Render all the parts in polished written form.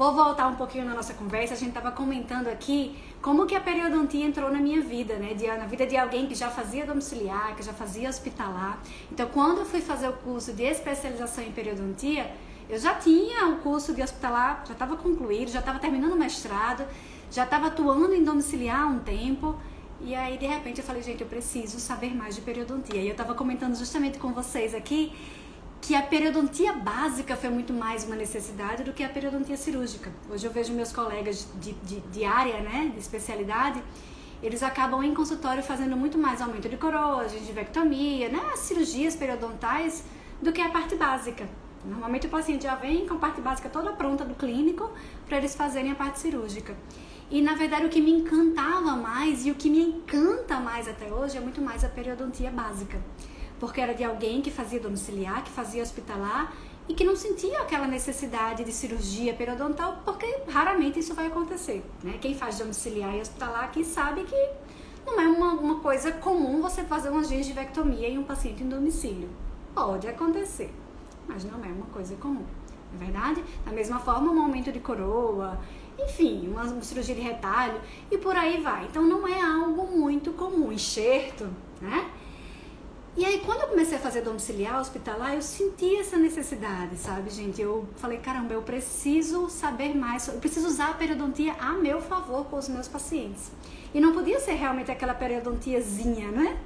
vou voltar um pouquinho na nossa conversa. A gente estava comentando aqui como que a periodontia entrou na minha vida, né? Na vida de alguém que já fazia domiciliar, que já fazia hospitalar. Então, quando eu fui fazer o curso de especialização em periodontia, eu já tinha o curso de hospitalar, já estava concluído, já estava terminando o mestrado, já estava atuando em domiciliar há um tempo. E aí, de repente, eu falei, gente, eu preciso saber mais de periodontia. E eu estava comentando justamente com vocês aqui que a periodontia básica foi muito mais uma necessidade do que a periodontia cirúrgica. Hoje eu vejo meus colegas de área, né, de especialidade, eles acabam em consultório fazendo muito mais aumento de coroa, gengivectomia, né, as cirurgias periodontais, do que a parte básica. Normalmente o paciente já vem com a parte básica toda pronta do clínico para eles fazerem a parte cirúrgica. E na verdade o que me encantava mais e o que me encanta mais até hoje é muito mais a periodontia básica. Porque era de alguém que fazia domiciliar, que fazia hospitalar e que não sentia aquela necessidade de cirurgia periodontal, porque raramente isso vai acontecer, né? Quem faz domiciliar e hospitalar aqui sabe que não é uma coisa comum você fazer uma gengivectomia em um paciente em domicílio. Pode acontecer, mas não é uma coisa comum, não é verdade? Da mesma forma, um aumento de coroa, enfim, uma cirurgia de retalho e por aí vai. Então não é algo muito comum, enxerto, né? E aí, quando eu comecei a fazer domiciliar, hospitalar, eu senti essa necessidade, sabe, gente? Eu falei, caramba, eu preciso saber mais, eu preciso usar a periodontia a meu favor com os meus pacientes. E não podia ser realmente aquela periodontiazinha, né?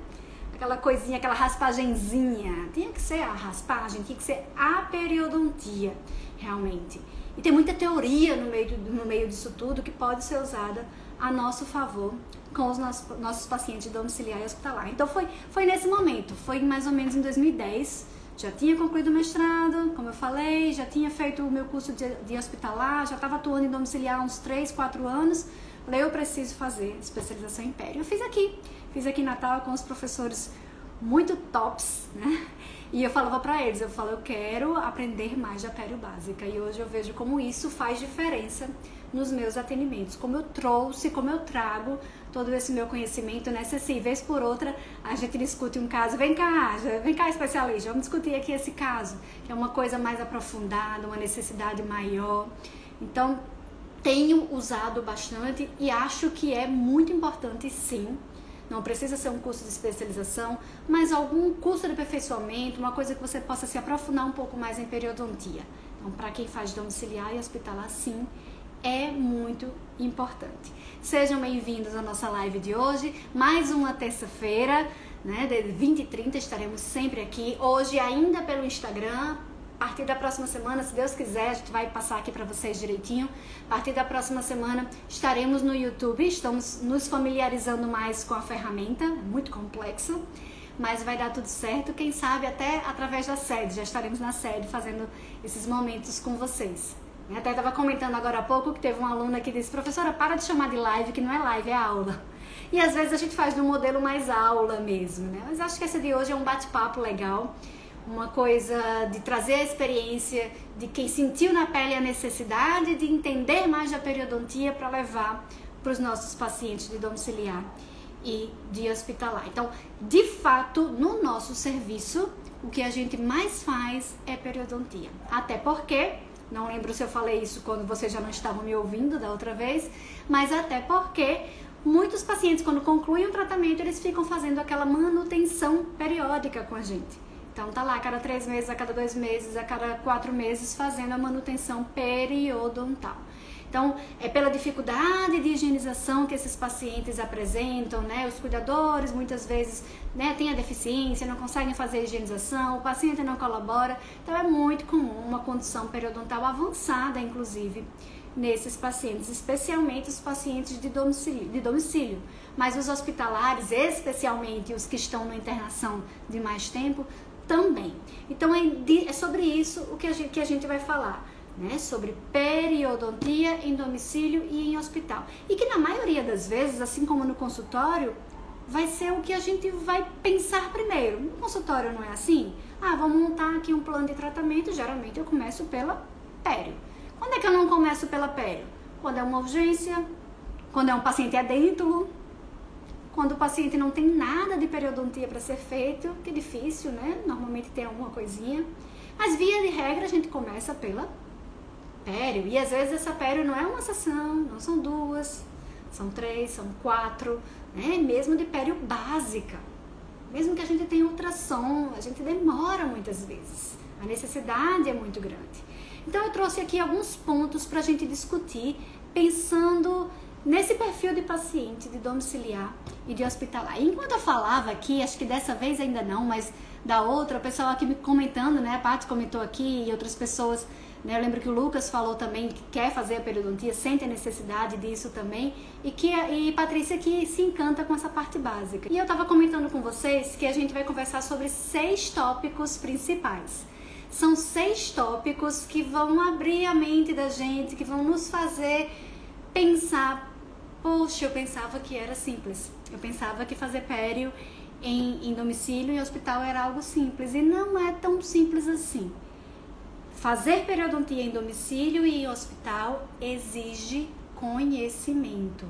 Aquela coisinha, aquela raspagenzinha. Tinha que ser a raspagem, tinha que ser a periodontia, realmente. E tem muita teoria no meio disso tudo que pode ser usada a nosso favor com os nossos pacientes domiciliar e hospitalar. Então foi nesse momento, foi mais ou menos em 2010, já tinha concluído o mestrado, como eu falei, já tinha feito o meu curso de hospitalar, já estava atuando em domiciliar há uns 3, 4 anos, falei, eu preciso fazer especialização em pério. Eu fiz aqui em Natal com os professores muito tops, né? E eu falava pra eles, eu quero aprender mais de pério básica. E hoje eu vejo como isso faz diferença nos meus atendimentos, como eu trouxe, como eu trago todo esse meu conhecimento, né? Se vez por outra a gente discute um caso, vem cá especialista, vamos discutir aqui esse caso, que é uma coisa mais aprofundada, uma necessidade maior. Então, tenho usado bastante e acho que é muito importante, sim. Não precisa ser um curso de especialização, mas algum curso de aperfeiçoamento, uma coisa que você possa se aprofundar um pouco mais em periodontia. Então, para quem faz domiciliar e hospitalar, sim, é muito importante. Sejam bem-vindos à nossa live de hoje, mais uma terça-feira, né, de 20h30, estaremos sempre aqui, hoje ainda pelo Instagram. A partir da próxima semana, se Deus quiser, a gente vai passar aqui para vocês direitinho. A partir da próxima semana estaremos no YouTube, estamos nos familiarizando mais com a ferramenta, é muito complexa, mas vai dar tudo certo, quem sabe até através da sede, já estaremos na sede fazendo esses momentos com vocês. Eu até estava comentando agora há pouco que teve uma aluna que disse, professora, para de chamar de live, que não é live, é aula. E às vezes a gente faz no modelo mais aula mesmo, né? Mas acho que essa de hoje é um bate-papo legal, uma coisa de trazer a experiência de quem sentiu na pele a necessidade de entender mais da periodontia para levar para os nossos pacientes de domiciliar e de hospitalar. Então, de fato, no nosso serviço, o que a gente mais faz é periodontia. Até porque, não lembro se eu falei isso quando vocês já não estavam me ouvindo da outra vez, mas até porque muitos pacientes, quando concluem o tratamento, eles ficam fazendo aquela manutenção periódica com a gente. Então tá lá a cada 3 meses, a cada 2 meses, a cada 4 meses fazendo a manutenção periodontal. Então é pela dificuldade de higienização que esses pacientes apresentam, né? Os cuidadores muitas vezes, né, têm a deficiência, não conseguem fazer a higienização, o paciente não colabora. Então é muito comum uma condição periodontal avançada, inclusive, nesses pacientes, especialmente os pacientes de domicílio. Mas os hospitalares, especialmente os que estão na internação de mais tempo, também. Então é sobre isso o que a gente vai falar, né? Sobre periodontia em domicílio e em hospital. E que na maioria das vezes, assim como no consultório, vai ser o que a gente vai pensar primeiro. No consultório não é assim? Ah, vamos montar aqui um plano de tratamento, geralmente eu começo pela pério. Quando é que eu não começo pela pério? Quando é uma urgência, quando é um paciente adêntulo, quando o paciente não tem nada de periodontia para ser feito, que é difícil, né? Normalmente tem alguma coisinha. Mas via de regra a gente começa pela pério, e às vezes essa pério não é uma sessão, não são 2, são 3, são 4, né? Mesmo de pério básica. Mesmo que a gente tenha ultrassom, a gente demora muitas vezes. A necessidade é muito grande. Então eu trouxe aqui alguns pontos para a gente discutir, pensando nesse perfil de paciente de domiciliar e de hospitalar. E enquanto eu falava aqui, acho que dessa vez ainda não, mas da outra, o pessoal aqui me comentando, né? A Paty comentou aqui e outras pessoas, né? Eu lembro que o Lucas falou também que quer fazer a periodontia, sente a necessidade disso também, e Patrícia que se encanta com essa parte básica. E eu estava comentando com vocês que a gente vai conversar sobre 6 tópicos principais. São 6 tópicos que vão abrir a mente da gente, que vão nos fazer pensar, poxa, eu pensava que era simples. Eu pensava que fazer pério em domicílio e hospital era algo simples, e não é tão simples assim. Fazer periodontia em domicílio e em hospital exige conhecimento,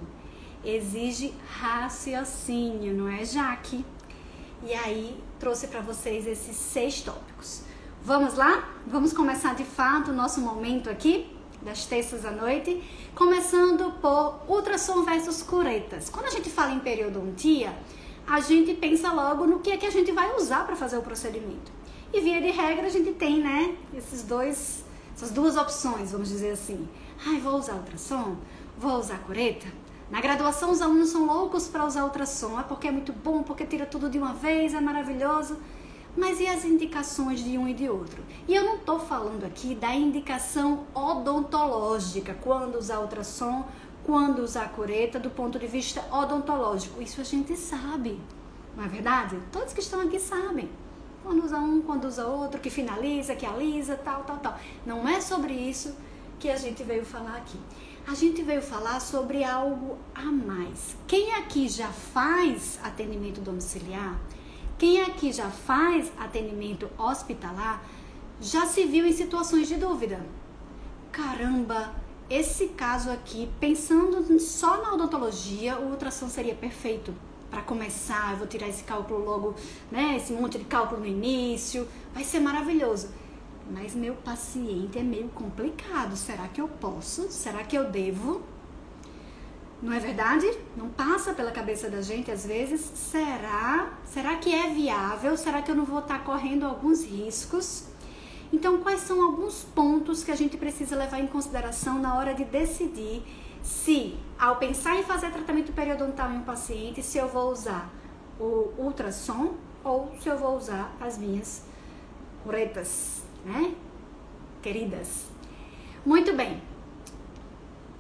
exige raciocínio, não é, Jaque? E aí, trouxe para vocês esses 6 tópicos. Vamos lá? Vamos começar de fato o nosso momento aqui, das terças à noite, começando por ultrassom versus curetas. Quando a gente fala em periodontia, a gente pensa logo no que é que a gente vai usar para fazer o procedimento. E via de regra a gente tem, né, essas 2 opções, vamos dizer assim. Ai, vou usar ultrassom? Vou usar cureta? Na graduação os alunos são loucos para usar ultrassom, porque é muito bom, porque tira tudo de uma vez, é maravilhoso. Mas e as indicações de um e de outro? E eu não estou falando aqui da indicação odontológica, quando usar ultrassom, quando usar cureta, do ponto de vista odontológico. Isso a gente sabe, não é verdade? Todos que estão aqui sabem. Quando usa um, quando usa outro, que finaliza, que alisa, tal. Não é sobre isso que a gente veio falar aqui. A gente veio falar sobre algo a mais. Quem aqui já faz atendimento domiciliar? Quem aqui já faz atendimento hospitalar já se viu em situações de dúvida. Caramba, esse caso aqui, pensando só na odontologia, o ultrassom seria perfeito para começar. Eu vou tirar esse cálculo logo, né? Esse monte de cálculo no início, vai ser maravilhoso. Mas meu paciente é meio complicado. Será que eu posso? Será que eu devo? Não é verdade? Não passa pela cabeça da gente às vezes. Será que é viável? Será que eu não vou estar correndo alguns riscos? Então, quais são alguns pontos que a gente precisa levar em consideração na hora de decidir se, ao pensar em fazer tratamento periodontal em um paciente, se eu vou usar o ultrassom ou se eu vou usar as minhas curetas, né? Queridas. Muito bem.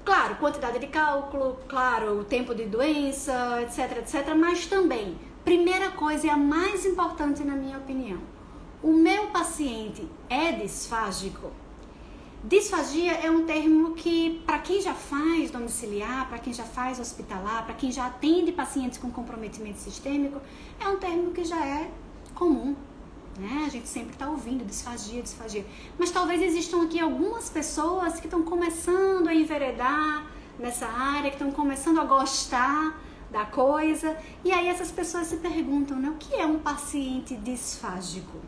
Claro, quantidade de cálculo, claro, o tempo de doença, etc, mas também, primeira coisa e a mais importante na minha opinião, o meu paciente é disfágico? Disfagia é um termo que, para quem já faz domiciliar, para quem já faz hospitalar, para quem já atende pacientes com comprometimento sistêmico, é um termo que já é comum, né? A gente sempre está ouvindo disfagia. Mas talvez existam aqui algumas pessoas que estão começando a enveredar nessa área, que estão começando a gostar da coisa, e aí essas pessoas se perguntam, né, o que é um paciente disfágico?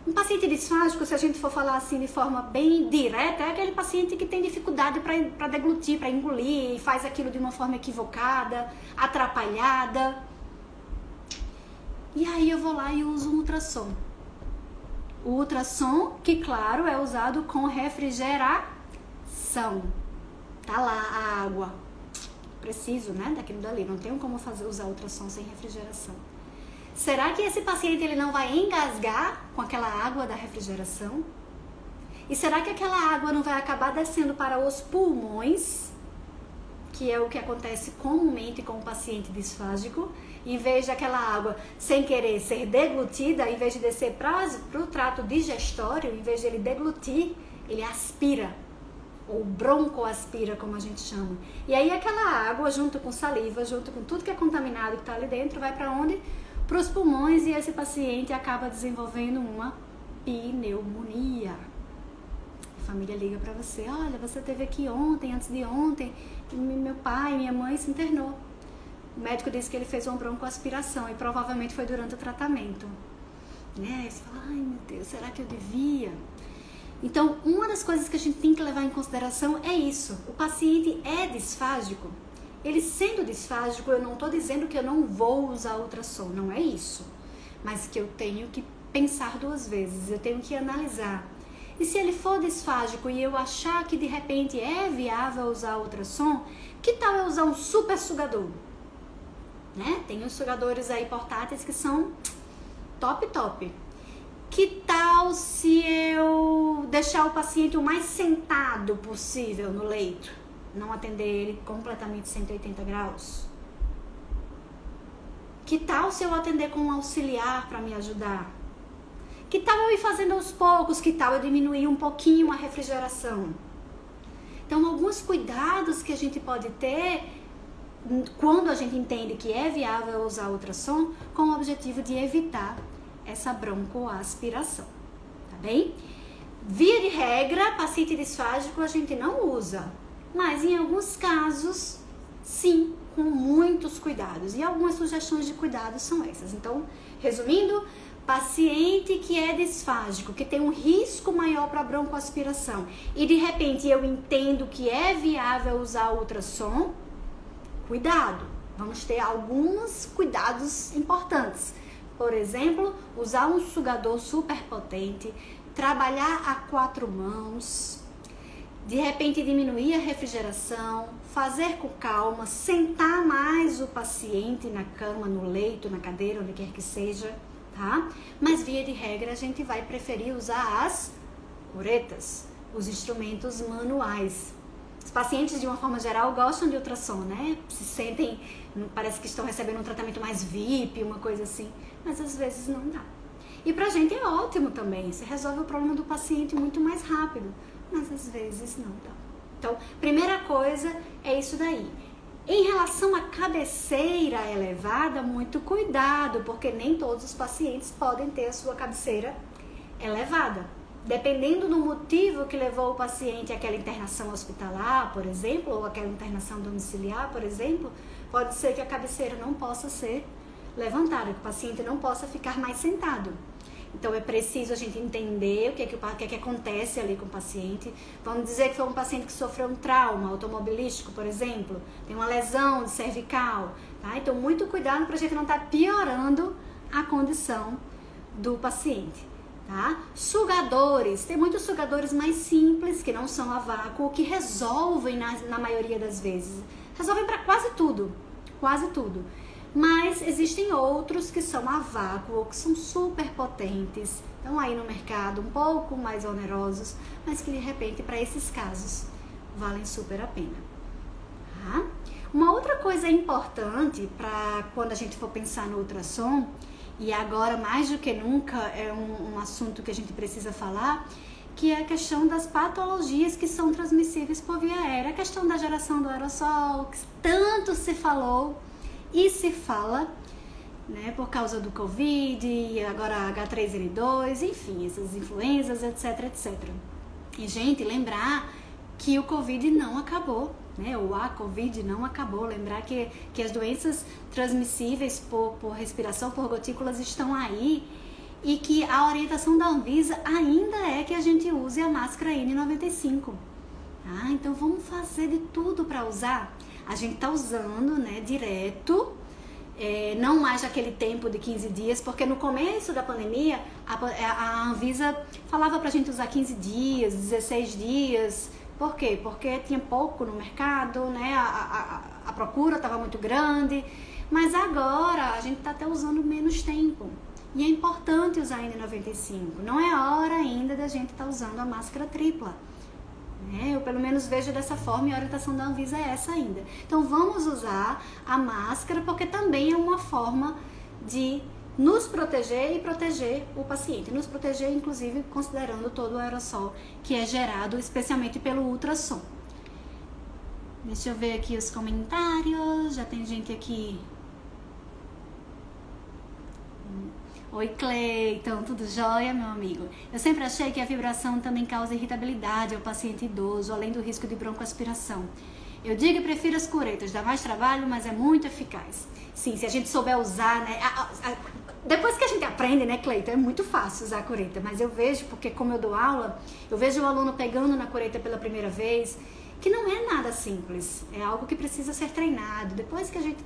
Um paciente disfágico, se a gente for falar assim de forma bem direta, é aquele paciente que tem dificuldade para deglutir, para engolir, e faz aquilo de uma forma equivocada, atrapalhada. E aí eu vou lá e uso um ultrassom. O ultrassom, que claro, é usado com refrigeração. Tá lá a água. Preciso, né, daquilo dali. Não tenho como usar ultrassom sem refrigeração. Será que esse paciente ele não vai engasgar com aquela água da refrigeração? E será que aquela água não vai acabar descendo para os pulmões, que é o que acontece comumente com o paciente disfágico? Em vez daquela água, sem querer ser deglutida, em vez de descer para o trato digestório, em vez de ele deglutir, ele aspira, ou broncoaspira, como a gente chama. E aí aquela água, junto com saliva, junto com tudo que é contaminado que está ali dentro, vai para onde? Para os pulmões, e esse paciente acaba desenvolvendo uma pneumonia. A família liga para você, olha, você teve aqui ontem, antes de ontem, meu pai, minha mãe se internou. O médico disse que ele fez uma broncoaspiração e provavelmente foi durante o tratamento. Né? Você fala, ai meu Deus, será que eu devia? Então, uma das coisas que a gente tem que levar em consideração é isso. O paciente é disfágico. Ele sendo disfágico, eu não estou dizendo que eu não vou usar ultrassom, não é isso. Mas que eu tenho que pensar 2 vezes, eu tenho que analisar. E se ele for disfágico e eu achar que de repente é viável usar ultrassom, que tal eu usar um super sugador? Né? Tem uns sugadores aí portáteis que são top. Que tal se eu deixar o paciente o mais sentado possível no leito? Não atender ele completamente 180 graus? Que tal se eu atender com um auxiliar para me ajudar? Que tal eu ir fazendo aos poucos? Que tal eu diminuir um pouquinho a refrigeração? Então, alguns cuidados que a gente pode ter quando a gente entende que é viável usar ultrassom com o objetivo de evitar essa broncoaspiração, tá bem? Via de regra, paciente disfágico a gente não usa, mas em alguns casos, sim, com muitos cuidados. E algumas sugestões de cuidados são essas. Então, resumindo, paciente que é disfágico, que tem um risco maior para broncoaspiração e de repente eu entendo que é viável usar ultrassom, cuidado, vamos ter alguns cuidados importantes. Por exemplo, usar um sugador super potente, trabalhar a 4 mãos, de repente diminuir a refrigeração, fazer com calma, sentar mais o paciente na cama, no leito, na cadeira, onde quer que seja, tá? Mas via de regra a gente vai preferir usar as uretas, os instrumentos manuais. Os pacientes, de uma forma geral, gostam de ultrassom, né? Se sentem, parece que estão recebendo um tratamento mais VIP, uma coisa assim, mas às vezes não dá. E pra gente é ótimo também, você resolve o problema do paciente muito mais rápido, mas às vezes não dá. Então, primeira coisa é isso daí. Em relação à cabeceira elevada, muito cuidado, porque nem todos os pacientes podem ter a sua cabeceira elevada. Dependendo do motivo que levou o paciente àquela internação hospitalar, por exemplo, ou àquela internação domiciliar, por exemplo, pode ser que a cabeceira não possa ser levantada, que o paciente não possa ficar mais sentado. Então é preciso a gente entender o que é que acontece ali com o paciente. Vamos dizer que foi um paciente que sofreu um trauma automobilístico, por exemplo, tem uma lesão de cervical, tá? Então muito cuidado para a gente não estar piorando a condição do paciente. Tá? Sugadores, tem muitos sugadores mais simples, que não são a vácuo, que resolvem na maioria das vezes. Resolvem para quase tudo. Mas existem outros que são a vácuo, que são super potentes, estão aí no mercado, um pouco mais onerosos, mas que de repente para esses casos valem super a pena. Tá? Uma outra coisa importante para quando a gente for pensar no ultrassom, e agora mais do que nunca é um assunto que a gente precisa falar, que é a questão das patologias que são transmissíveis por via aérea, a questão da geração do aerossol, que tanto se falou e se fala, né, por causa do Covid, e agora H3N2, enfim, essas influenzas, etc, etc. E, gente, lembrar que o Covid não acabou, né? Ou a Covid não acabou. Lembrar que as doenças transmissíveis por respiração, por gotículas estão aí e que a orientação da Anvisa ainda é que a gente use a máscara N95. Ah, então vamos fazer de tudo para usar. A gente tá usando, né, direto, não mais aquele tempo de 15 dias, porque no começo da pandemia a Anvisa falava pra gente usar 15 dias, 16 dias. Por quê? Porque tinha pouco no mercado, né? A procura estava muito grande, mas agora a gente está até usando menos tempo. E é importante usar a N95. Não é hora ainda da gente estar usando a máscara tripla. Eu pelo menos vejo dessa forma e a orientação da Anvisa é essa ainda. Então vamos usar a máscara porque também é uma forma de nos proteger e proteger o paciente. Nos proteger, inclusive, considerando todo o aerossol que é gerado especialmente pelo ultrassom. Deixa eu ver aqui os comentários. Já tem gente aqui. Oi, Cleiton, tudo jóia, meu amigo? Eu sempre achei que a vibração também causa irritabilidade ao paciente idoso, além do risco de broncoaspiração. Eu digo que prefiro as curetas, dá mais trabalho, mas é muito eficaz. Sim, se a gente souber usar, né? Depois que a gente aprende, né, Cleiton, é muito fácil usar a cureta, mas eu vejo, porque como eu dou aula, eu vejo o aluno pegando na cureta pela primeira vez, que não é nada simples, é algo que precisa ser treinado. Depois que a gente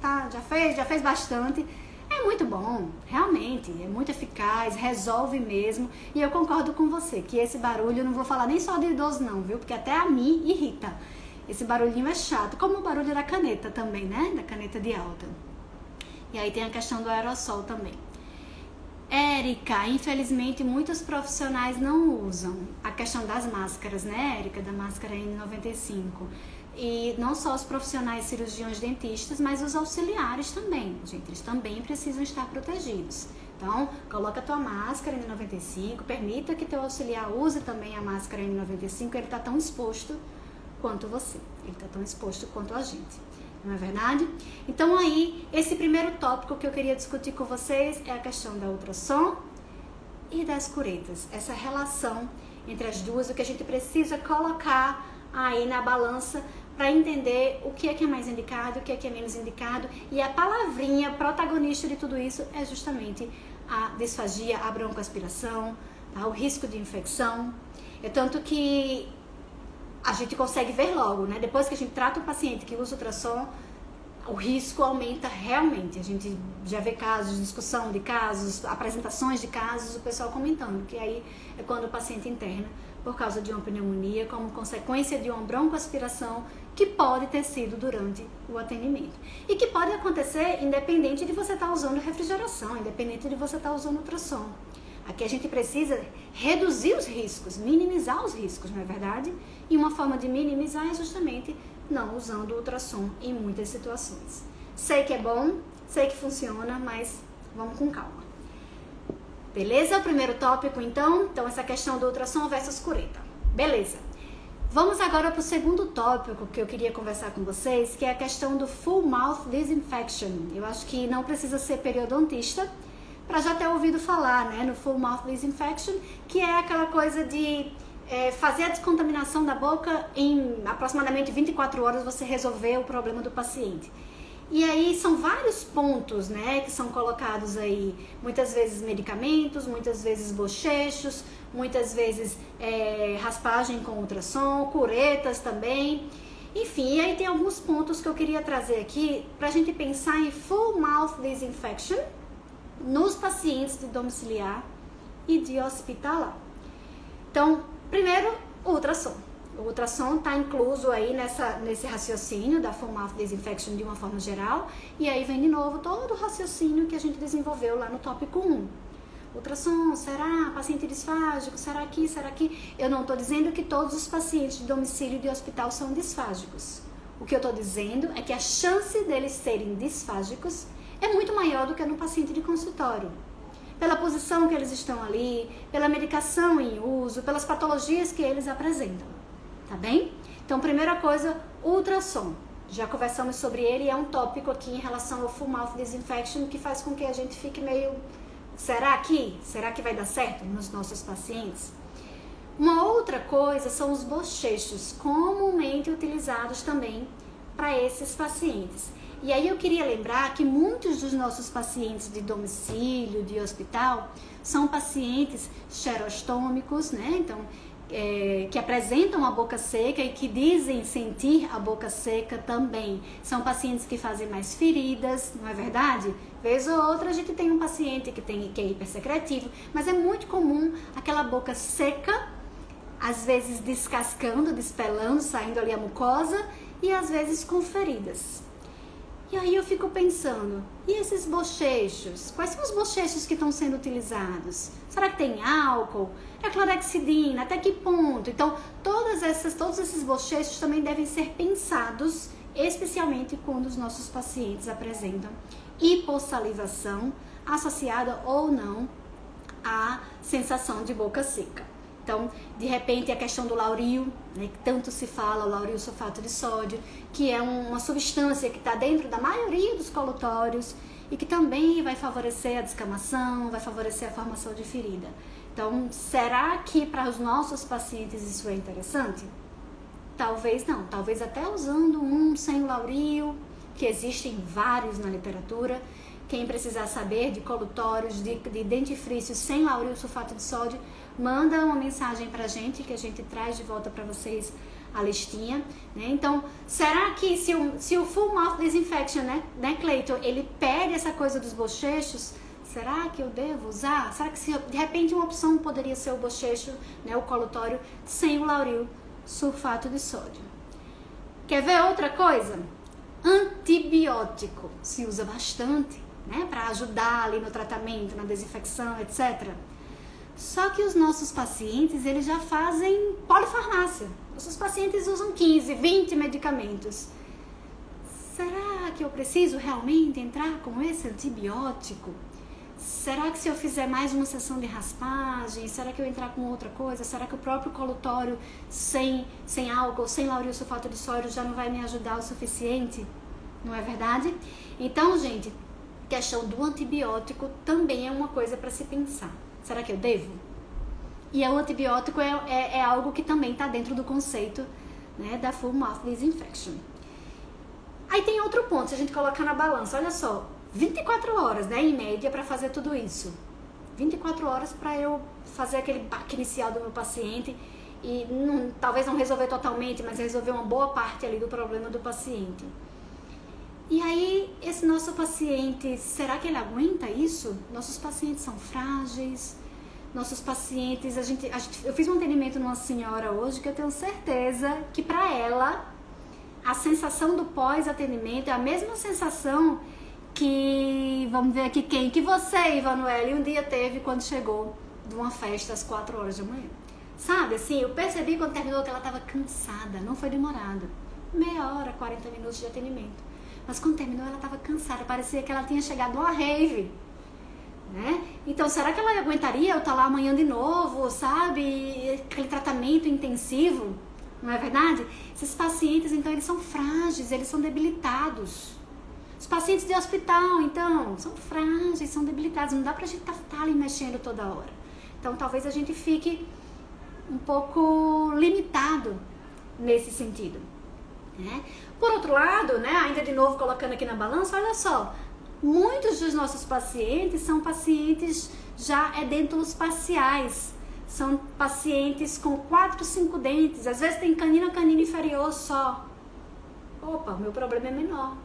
já fez bastante, é muito bom, realmente, é muito eficaz, resolve mesmo. E eu concordo com você, que esse barulho, eu não vou falar nem só de idoso não, viu, porque até a mim irrita. Esse barulhinho é chato, como o barulho da caneta também, né, da caneta de alta. E aí tem a questão do aerossol também. Érica, infelizmente muitos profissionais não usam a questão das máscaras, né, Érica, da máscara N95. E não só os profissionais cirurgiões dentistas, mas os auxiliares também, gente, eles também precisam estar protegidos. Então, coloca a tua máscara N95, permita que teu auxiliar use também a máscara N95, ele está tão exposto quanto você, ele está tão exposto quanto a gente. Não é verdade? Então aí, esse primeiro tópico que eu queria discutir com vocês é a questão da ultrassom e das curetas. Essa relação entre as duas, o que a gente precisa colocar aí na balança para entender o que é mais indicado, o que é menos indicado. E a palavrinha protagonista de tudo isso é justamente a disfagia, a broncoaspiração, tá? O risco de infecção. É tanto que a gente consegue ver logo, né? Depois que a gente trata o paciente que usa ultrassom, o risco aumenta realmente. A gente já vê casos, discussão de casos, apresentações de casos, o pessoal comentando, que aí é quando o paciente interna por causa de uma pneumonia, como consequência de uma broncoaspiração que pode ter sido durante o atendimento. E que pode acontecer independente de você estar usando refrigeração, independente de você estar usando ultrassom. Aqui a gente precisa reduzir os riscos, minimizar os riscos, não é verdade? E uma forma de minimizar é justamente não usando o ultrassom em muitas situações. Sei que é bom, sei que funciona, mas vamos com calma. Beleza? O primeiro tópico, então, essa questão do ultrassom versus cureta. Beleza. Vamos agora para o segundo tópico que eu queria conversar com vocês, que é a questão do Full Mouth Disinfection. Eu acho que não precisa ser periodontista para já ter ouvido falar, né, no Full Mouth Disinfection, que é aquela coisa de fazer a descontaminação da boca em aproximadamente 24 horas, você resolver o problema do paciente. E aí são vários pontos, né, que são colocados aí, muitas vezes medicamentos, muitas vezes bochechos, muitas vezes raspagem com ultrassom, curetas também. Enfim, e aí tem alguns pontos que eu queria trazer aqui pra gente pensar em Full Mouth Disinfection nos pacientes de domiciliar e de hospitalar. Então, primeiro, o ultrassom. O ultrassom está incluso aí nesse raciocínio da Full Mouth Disinfection de uma forma geral, e aí vem de novo todo o raciocínio que a gente desenvolveu lá no tópico 1. Ultrassom, será paciente disfágico? Será que? Será que? Eu não estou dizendo que todos os pacientes de domicílio e de hospital são disfágicos. O que eu estou dizendo é que a chance deles serem disfágicos é muito maior do que no paciente de consultório. Pela posição que eles estão ali, pela medicação em uso, pelas patologias que eles apresentam. Tá bem? Então, primeira coisa, ultrassom. Já conversamos sobre ele, é um tópico aqui em relação ao Full Mouth Disinfection que faz com que a gente fique meio... Será que vai dar certo nos nossos pacientes? Uma outra coisa são os bochechos, comumente utilizados também para esses pacientes. E aí eu queria lembrar que muitos dos nossos pacientes de domicílio, de hospital, são pacientes xerostômicos, né? Então, que apresentam a boca seca e que dizem sentir a boca seca também. São pacientes que fazem mais feridas, não é verdade? Vez ou outra a gente tem um paciente que é hipersecretivo, mas é muito comum aquela boca seca, às vezes descascando, despelando, saindo ali a mucosa e às vezes com feridas. E aí eu fico pensando, e esses bochechos? Quais são os bochechos que estão sendo utilizados? Será que tem álcool? É clorexidina? Até que ponto? Então, todos esses bochechos também devem ser pensados, especialmente quando os nossos pacientes apresentam hipossalivação associada ou não à sensação de boca seca. Então, de repente, a questão do laurio, né, que tanto se fala, o lauryl sulfato de sódio, que é uma substância que está dentro da maioria dos colutórios e que também vai favorecer a descamação, vai favorecer a formação de ferida. Então, será que para os nossos pacientes isso é interessante? Talvez não, talvez até usando um sem lauryl, que existem vários na literatura, Quem precisar saber de colutórios, de dentifrícios sem lauril sulfato de sódio, manda uma mensagem pra gente, que a gente traz de volta para vocês a listinha, né? Então, será que se o Full Mouth Disinfection, né, Cleiton, ele pede essa coisa dos bochechos, será que eu devo usar? Será que de repente uma opção poderia ser o bochecho, né, o colutório, sem o lauril sulfato de sódio? Quer ver outra coisa? Antibiótico se usa bastante, né, para ajudar ali no tratamento, na desinfecção, etc. Só que os nossos pacientes, eles já fazem polifarmácia. Nossos pacientes usam 15, 20 medicamentos. Será que eu preciso realmente entrar com esse antibiótico? Será que se eu fizer mais uma sessão de raspagem, será que eu entrar com outra coisa? Será que o próprio colutório sem álcool, sem lauril sulfato de sódio já não vai me ajudar o suficiente? Não é verdade? Então, gente, questão do antibiótico também é uma coisa para se pensar. Será que eu devo? E o antibiótico é algo que também está dentro do conceito, né, da Full Mouth Disinfection. Aí tem outro ponto, se a gente colocar na balança, olha só, 24 horas, né, em média, para fazer tudo isso. 24 horas para eu fazer aquele baque inicial do meu paciente e talvez não resolver totalmente, mas resolver uma boa parte ali do problema do paciente. E aí, esse nosso paciente, será que ele aguenta isso? Nossos pacientes são frágeis, nossos pacientes, eu fiz um atendimento numa senhora hoje que eu tenho certeza que para ela, a sensação do pós-atendimento é a mesma sensação que, vamos ver aqui quem, que você, Ivanuele, um dia teve quando chegou de uma festa às 4 horas da manhã. Sabe, assim, eu percebi quando terminou que ela estava cansada, não foi demorado. Meia hora, 40 minutos de atendimento. Mas quando terminou, ela estava cansada, parecia que ela tinha chegado a uma rave, né? Então, será que ela aguentaria eu estar lá amanhã de novo, sabe? Aquele tratamento intensivo, não é verdade? Esses pacientes, então, eles são frágeis, eles são debilitados. Os pacientes de hospital, então, são frágeis, são debilitados, não dá pra gente estar ali mexendo toda hora. Então, talvez a gente fique um pouco limitado nesse sentido, né? Por outro lado, né, ainda de novo colocando aqui na balança, olha só, muitos dos nossos pacientes são pacientes já edêntulos parciais, são pacientes com 4, 5 dentes, às vezes tem canino inferior só. Opa, meu problema é menor,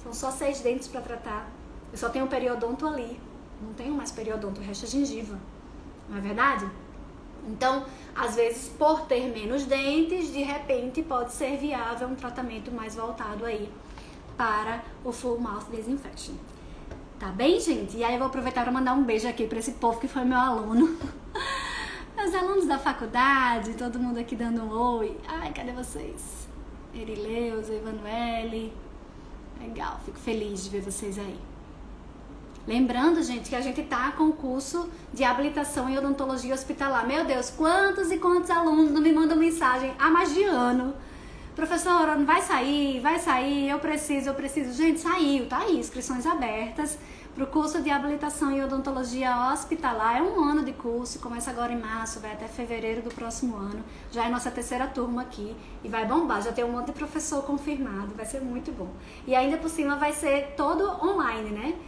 são só 6 dentes para tratar, eu só tenho um periodonto ali, não tenho mais periodonto, o resto é gengiva, não é verdade? Então, às vezes, por ter menos dentes, de repente pode ser viável um tratamento mais voltado aí para o Full Mouth Disinfection. Tá bem, gente? E aí eu vou aproveitar para mandar um beijo aqui para esse povo que foi meu aluno. Meus alunos da faculdade, todo mundo aqui dando um oi. Ai, cadê vocês? Erileuza, Ivanuele. Legal, fico feliz de ver vocês aí. Lembrando, gente, que a gente tá com o curso de habilitação em odontologia hospitalar. Meu Deus, quantos e quantos alunos não me mandam mensagem há mais de ano? Professora, não vai sair, eu preciso. Gente, saiu, tá aí, inscrições abertas para o curso de habilitação em odontologia hospitalar. É um ano de curso, começa agora em março, vai até fevereiro do próximo ano. Já é nossa 3ª turma aqui e vai bombar, já tem um monte de professor confirmado, vai ser muito bom. E ainda por cima vai ser todo online, né?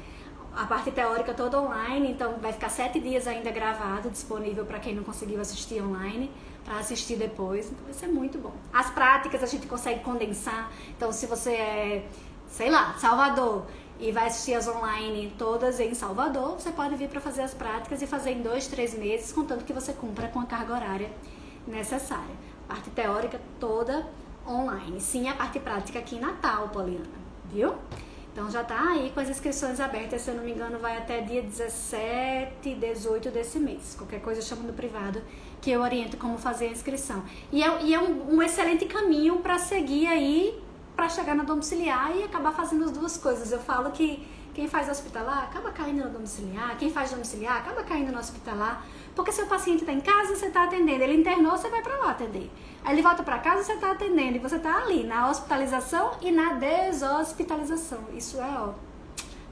A parte teórica toda online, então vai ficar 7 dias ainda gravado, disponível para quem não conseguiu assistir online, para assistir depois, então vai ser muito bom. As práticas a gente consegue condensar, então se você é, sei lá, Salvador, e vai assistir as online todas em Salvador, você pode vir para fazer as práticas e fazer em 2, 3 meses, contanto que você cumpra com a carga horária necessária. A parte teórica toda online. Sim, a parte prática aqui em Natal, Poliana, viu? Então já tá aí com as inscrições abertas, se eu não me engano vai até dia 17, 18 desse mês. Qualquer coisa eu chamo no privado que eu oriento como fazer a inscrição. E é um excelente caminho para seguir aí, para chegar na domiciliar e acabar fazendo as duas coisas. Eu falo que quem faz hospitalar acaba caindo no domiciliar, quem faz domiciliar acaba caindo no hospitalar, porque seu paciente está em casa, você está atendendo, ele internou, você vai para lá atender. Aí ele volta para casa, você está atendendo e você está ali na hospitalização e na deshospitalização. Isso é, ó,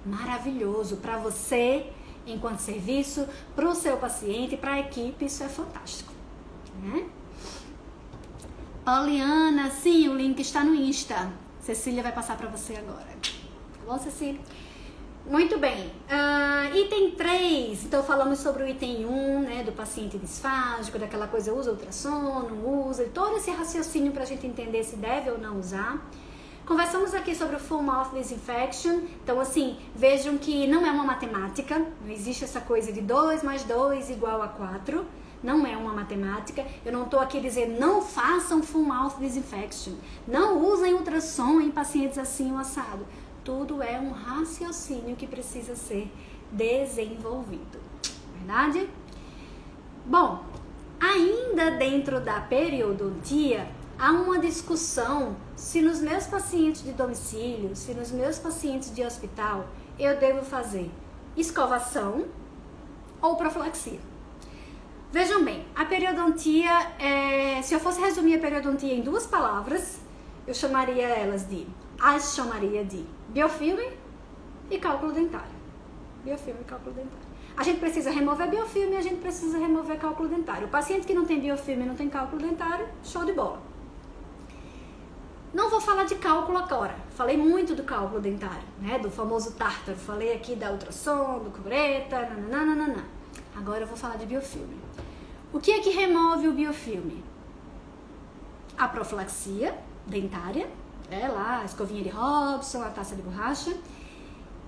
maravilhoso para você enquanto serviço, para o seu paciente, para a equipe, isso é fantástico, né? Poliana, sim, o link está no Insta. Cecília vai passar para você agora. Tá bom, Cecília? Muito bem. Item 3, então falamos sobre o item 1, né, do paciente disfágico, daquela coisa usa ultrassom, não usa, e todo esse raciocínio para a gente entender se deve ou não usar. Conversamos aqui sobre o full mouth disinfection, então assim, vejam que não é uma matemática, não existe essa coisa de 2 mais 2 igual a 4, não é uma matemática. Eu não estou aqui dizendo não façam full mouth disinfection, não usem ultrassom em pacientes assim ou assado. Tudo é um raciocínio que precisa ser desenvolvido, verdade? Bom, ainda dentro da periodontia, há uma discussão se nos meus pacientes de domicílio, se nos meus pacientes de hospital, eu devo fazer escovação ou profilaxia. Vejam bem, a periodontia, se eu fosse resumir a periodontia em 2 palavras, eu chamaria de biofilme e cálculo dentário. Biofilme e cálculo dentário. A gente precisa remover biofilme e a gente precisa remover cálculo dentário. O paciente que não tem biofilme e não tem cálculo dentário, show de bola. Não vou falar de cálculo agora. Falei muito do cálculo dentário, né? Do famoso tártaro. Falei aqui da ultrassom, do cureta, nananana. Agora eu vou falar de biofilme. O que é que remove o biofilme? A profilaxia dentária, lá a escovinha de Robson, a taça de borracha,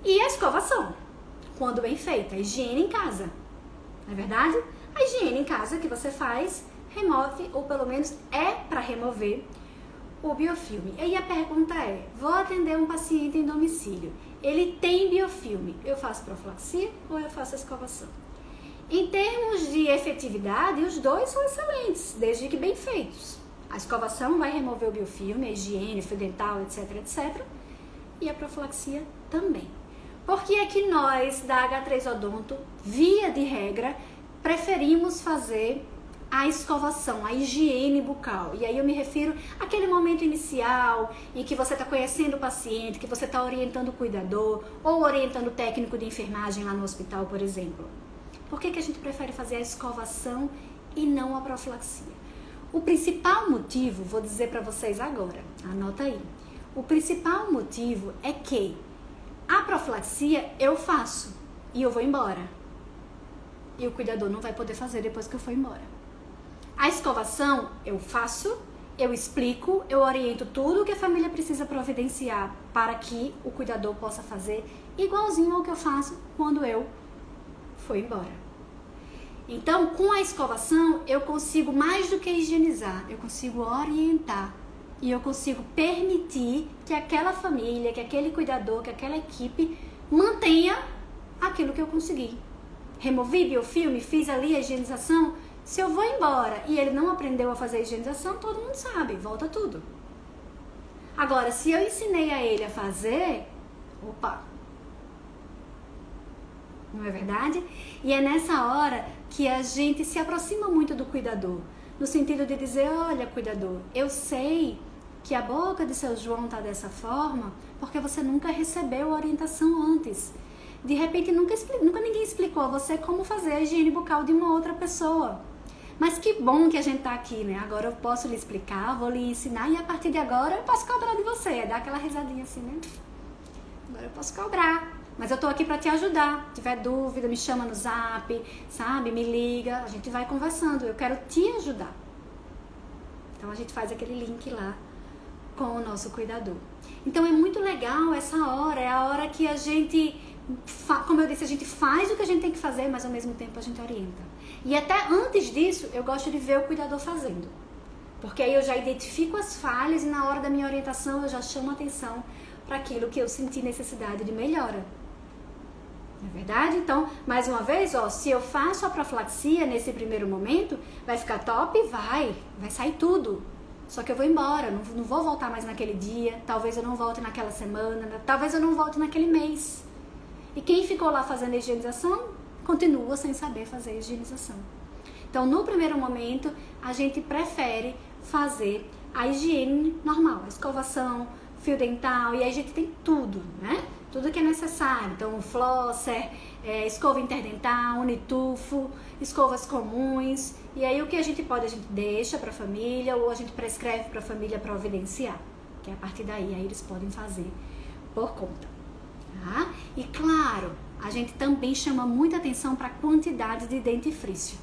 e a escovação, quando bem feita, a higiene em casa, não é verdade? A higiene em casa que você faz, remove, ou pelo menos é para remover o biofilme. E aí a pergunta é, vou atender um paciente em domicílio, ele tem biofilme, eu faço profilaxia ou eu faço escovação? Em termos de efetividade, os dois são excelentes, desde que bem feitos. A escovação vai remover o biofilme, a higiene, fio dental, etc, etc. E a profilaxia também. Por que é que nós, da H3 Odonto, via de regra, preferimos fazer a escovação, a higiene bucal? E aí eu me refiro àquele momento inicial em que você está conhecendo o paciente, que você está orientando o cuidador ou orientando o técnico de enfermagem lá no hospital, por exemplo. Por que que a gente prefere fazer a escovação e não a profilaxia? O principal motivo, vou dizer para vocês agora, anota aí. O principal motivo é que a profilaxia eu faço e eu vou embora. E o cuidador não vai poder fazer depois que eu for embora. A escovação eu faço, eu explico, eu oriento tudo o que a família precisa providenciar para que o cuidador possa fazer igualzinho ao que eu faço quando eu for embora. Então, com a escovação, eu consigo mais do que higienizar, eu consigo orientar e eu consigo permitir que aquela família, que aquele cuidador, que aquela equipe mantenha aquilo que eu consegui. Removi biofilme, fiz ali a higienização. Se eu vou embora e ele não aprendeu a fazer a higienização, todo mundo sabe, volta tudo. Agora, se eu ensinei a ele a fazer, opa! Não é verdade? E é nessa hora que a gente se aproxima muito do cuidador, no sentido de dizer, olha, cuidador, eu sei que a boca de seu João está dessa forma porque você nunca recebeu orientação antes. De repente, nunca ninguém explicou a você como fazer a higiene bucal de uma outra pessoa. Mas que bom que a gente tá aqui, né? Agora eu posso lhe explicar, vou lhe ensinar e a partir de agora eu posso cobrar de você. Dá aquela risadinha assim, né? Agora eu posso cobrar. Mas eu tô aqui pra te ajudar. Se tiver dúvida, me chama no zap, sabe? Me liga, a gente vai conversando. Eu quero te ajudar. Então a gente faz aquele link lá com o nosso cuidador. Então é muito legal essa hora, é a hora que a gente, como eu disse, a gente faz o que a gente tem que fazer, mas ao mesmo tempo a gente orienta. E até antes disso, eu gosto de ver o cuidador fazendo. Porque aí eu já identifico as falhas e na hora da minha orientação eu já chamo atenção para aquilo que eu senti necessidade de melhora. Não é verdade? Então, mais uma vez, ó, se eu faço a profilaxia nesse primeiro momento, vai ficar top? Vai sair tudo. Só que eu vou embora, não vou voltar mais naquele dia, talvez eu não volte naquela semana, talvez eu não volte naquele mês. E quem ficou lá fazendo a higienização, continua sem saber fazer a higienização. Então, no primeiro momento, a gente prefere fazer a higiene normal, a escovação, fio dental, e aí a gente tem tudo, né? Tudo que é necessário. Então, o flosser, escova interdental, unitufo, escovas comuns. E aí, o que a gente pode, a gente deixa para a família ou a gente prescreve para a família providenciar. Que a partir daí, aí eles podem fazer por conta. tá? E claro, a gente também chama muita atenção para a quantidade de dentifrício.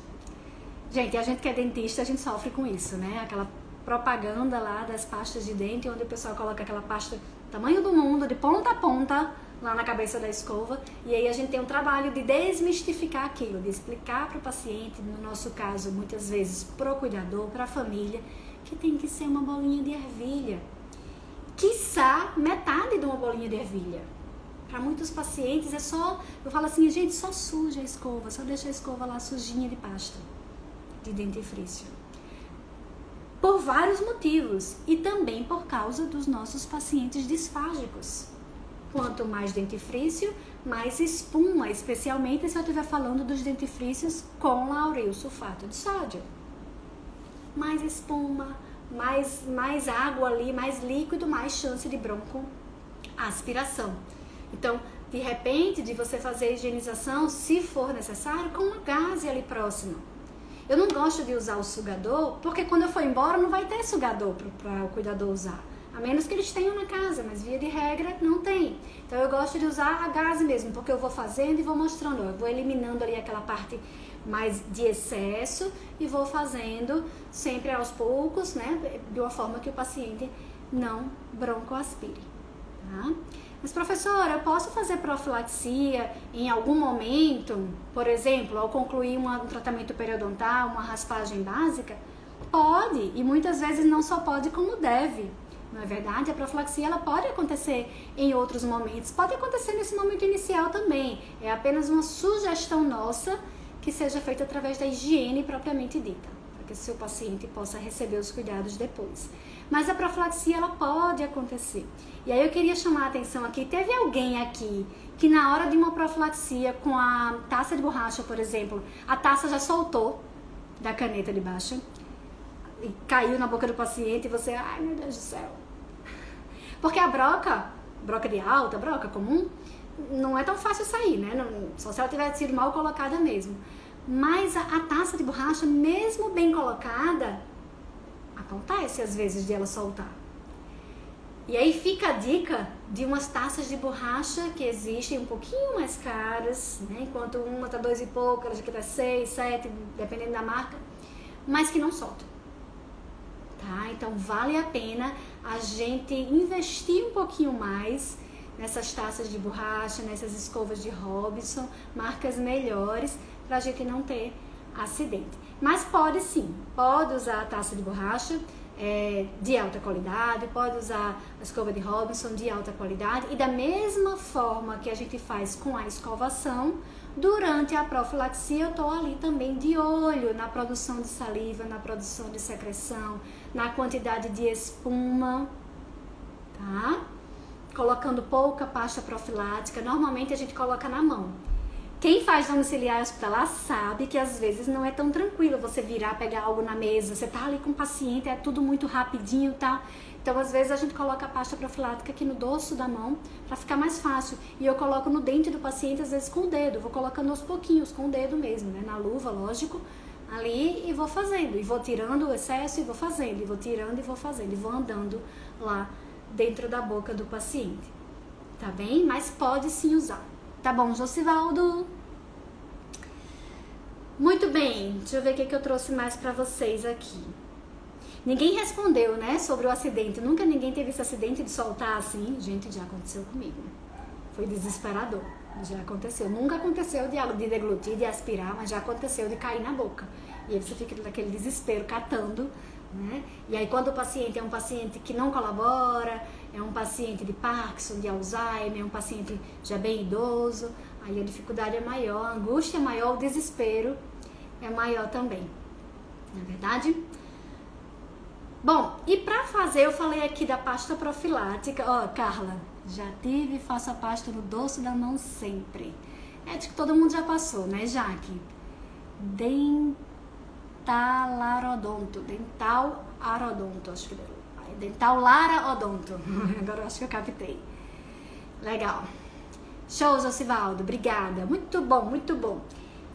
Gente, a gente que é dentista, a gente sofre com isso, né? Aquela propaganda lá das pastas de dente, onde o pessoal coloca aquela pasta tamanho do mundo, de ponta a ponta, lá na cabeça da escova, e aí a gente tem um trabalho de desmistificar aquilo, de explicar para o paciente, no nosso caso, muitas vezes pro cuidador, para a família, que tem que ser uma bolinha de ervilha. Quiçá metade de uma bolinha de ervilha. Para muitos pacientes é só, eu falo assim, gente, só suja a escova, só deixa a escova lá sujinha de pasta, de dentifrício. Por vários motivos, e também por causa dos nossos pacientes disfágicos. Quanto mais dentifrício, mais espuma, especialmente se eu estiver falando dos dentifrícios com lauryl sulfato de sódio. Mais espuma, mais água ali, mais líquido, mais chance de broncoaspiração. Então, de repente, de você fazer a higienização, se for necessário, com uma gaze ali próxima. Eu não gosto de usar o sugador, porque quando eu for embora não vai ter sugador para o cuidador usar. A menos que eles tenham na casa, mas via de regra não tem. Então eu gosto de usar a gaze mesmo, porque eu vou fazendo e vou mostrando. Eu vou eliminando ali aquela parte mais de excesso e vou fazendo sempre aos poucos, né? De uma forma que o paciente não broncoaspire, tá? Mas professora, eu posso fazer profilaxia em algum momento? Por exemplo, ao concluir um tratamento periodontal, uma raspagem básica? Pode, e muitas vezes não só pode como deve. Não é verdade? A profilaxia ela pode acontecer em outros momentos, pode acontecer nesse momento inicial também. É apenas uma sugestão nossa que seja feita através da higiene propriamente dita, para que o seu paciente possa receber os cuidados depois. Mas a profilaxia ela pode acontecer. E aí eu queria chamar a atenção aqui, teve alguém aqui que na hora de uma profilaxia com a taça de borracha, por exemplo, a taça já soltou da caneta de baixo e caiu na boca do paciente e você, ai meu Deus do céu. Porque a broca de alta, broca comum, não é tão fácil sair, né? Não, só se ela tivesse sido mal colocada mesmo. Mas a taça de borracha, mesmo bem colocada, acontece às vezes de ela soltar. E aí fica a dica de umas taças de borracha que existem um pouquinho mais caras, né? Enquanto uma tá 2 e pouco, ela já tá 6, 7, dependendo da marca, mas que não soltam. Tá? Então vale a pena a gente investir um pouquinho mais nessas taças de borracha, nessas escovas de Robinson, marcas melhores, pra gente não ter acidente. Mas pode sim, pode usar a taça de borracha de alta qualidade, pode usar a escova de Robinson de alta qualidade e da mesma forma que a gente faz com a escovação, durante a profilaxia eu estou ali também de olho na produção de saliva, na produção de secreção, na quantidade de espuma, tá? Colocando pouca pasta profilática, normalmente a gente coloca na mão. Quem faz domiciliar hospitalar sabe que às vezes não é tão tranquilo você virar, pegar algo na mesa, você tá ali com o paciente, é tudo muito rapidinho, tá? Então às vezes a gente coloca a pasta profilática aqui no dorso da mão para ficar mais fácil. E eu coloco no dente do paciente às vezes com o dedo, vou colocando aos pouquinhos, com o dedo mesmo, né? Na luva, lógico, ali e vou fazendo. E vou tirando o excesso e vou fazendo, e vou tirando e vou fazendo, e vou andando lá dentro da boca do paciente, tá bem? Mas pode sim usar. Tá bom, Josivaldo? Muito bem, deixa eu ver o que eu trouxe mais pra vocês aqui. Ninguém respondeu, né, sobre o acidente. Nunca ninguém teve esse acidente de soltar assim. Gente, já aconteceu comigo. Foi desesperador. Já aconteceu. Nunca aconteceu de deglutir, de aspirar, mas já aconteceu de cair na boca. E aí você fica naquele desespero, catando, né? E aí quando o paciente é um paciente que não colabora, é um paciente de Parkinson, de Alzheimer, é um paciente já bem idoso, aí a dificuldade é maior, a angústia é maior, o desespero é maior também. Não é verdade? Bom, e pra fazer, eu falei aqui da pasta profilática. Ó, Carla, já tive e faço a pasta no dorso da mão sempre. É de que todo mundo já passou, né, Jaque? Dentalarodonto, acho que deu. Dental Lara Odonto. Agora eu acho que eu captei. Legal. Show, Josivaldo. Obrigada. Muito bom, muito bom.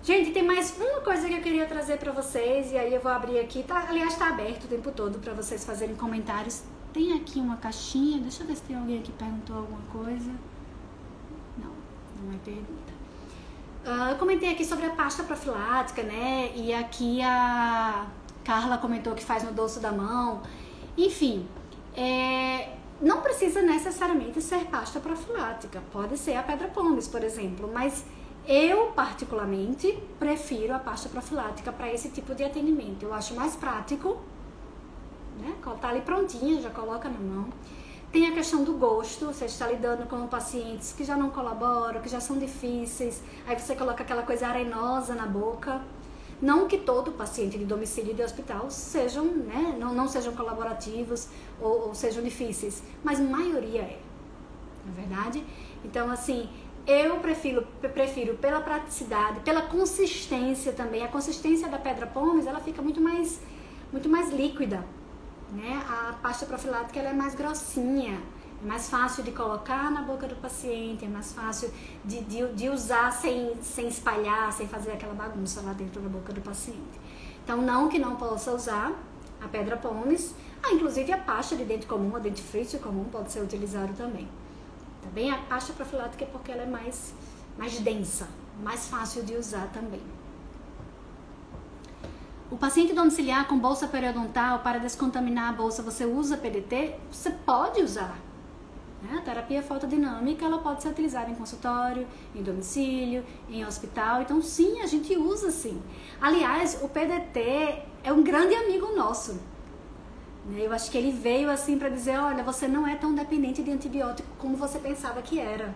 Gente, tem mais uma coisa que eu queria trazer pra vocês. E aí eu vou abrir aqui. Aliás, tá aberto o tempo todo pra vocês fazerem comentários. Tem aqui uma caixinha. Deixa eu ver se tem alguém aqui que perguntou alguma coisa. Não é pergunta. Eu comentei aqui sobre a pasta profilática, né? E aqui a Carla comentou que faz no dorso da mão. Enfim, não precisa necessariamente ser pasta profilática. Pode ser a Pedra Pomes, por exemplo. Mas eu, particularmente, prefiro a pasta profilática para esse tipo de atendimento. Eu acho mais prático, né? Tá ali prontinha, já coloca na mão. Tem a questão do gosto, você está lidando com pacientes que já não colaboram, que já são difíceis, aí você coloca aquela coisa arenosa na boca. Não que todo paciente de domicílio e de hospital sejam, né, não sejam colaborativos ou sejam difíceis, mas a maioria não é verdade? Então, assim, eu prefiro pela praticidade, pela consistência também. A consistência da Pedra Pomes, ela fica muito mais líquida. Né? A pasta profilática ela é mais grossinha, é mais fácil de colocar na boca do paciente, é mais fácil de usar sem espalhar, sem fazer aquela bagunça lá dentro da boca do paciente. Então, não que não possa usar a Pedra Pomes, inclusive a pasta de dente comum, a dentifrício comum pode ser utilizado também. Também a pasta profilática é porque ela é mais densa, mais fácil de usar também. O paciente domiciliar com bolsa periodontal, para descontaminar a bolsa, você usa PDT? Você pode usar. Né? A terapia fotodinâmica ela pode ser utilizada em consultório, em domicílio, em hospital. Então, sim, a gente usa sim. Aliás, o PDT é um grande amigo nosso. Eu acho que ele veio assim para dizer, olha, você não é tão dependente de antibiótico como você pensava que era.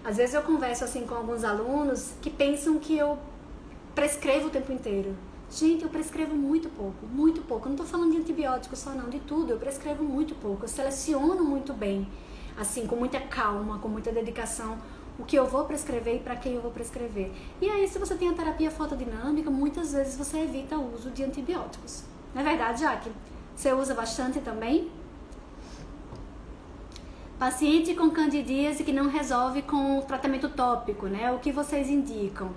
Às vezes eu converso assim com alguns alunos que pensam que eu prescrevo o tempo inteiro. Gente, eu prescrevo muito pouco. Eu não estou falando de antibiótico só não, de tudo. Eu prescrevo muito pouco, eu seleciono muito bem, assim, com muita calma, com muita dedicação, o que eu vou prescrever e para quem eu vou prescrever. E aí, se você tem a terapia fotodinâmica, muitas vezes você evita o uso de antibióticos. Não é verdade, Jaque? Você usa bastante também? Paciente com candidíase que não resolve com o tratamento tópico, né? O que vocês indicam?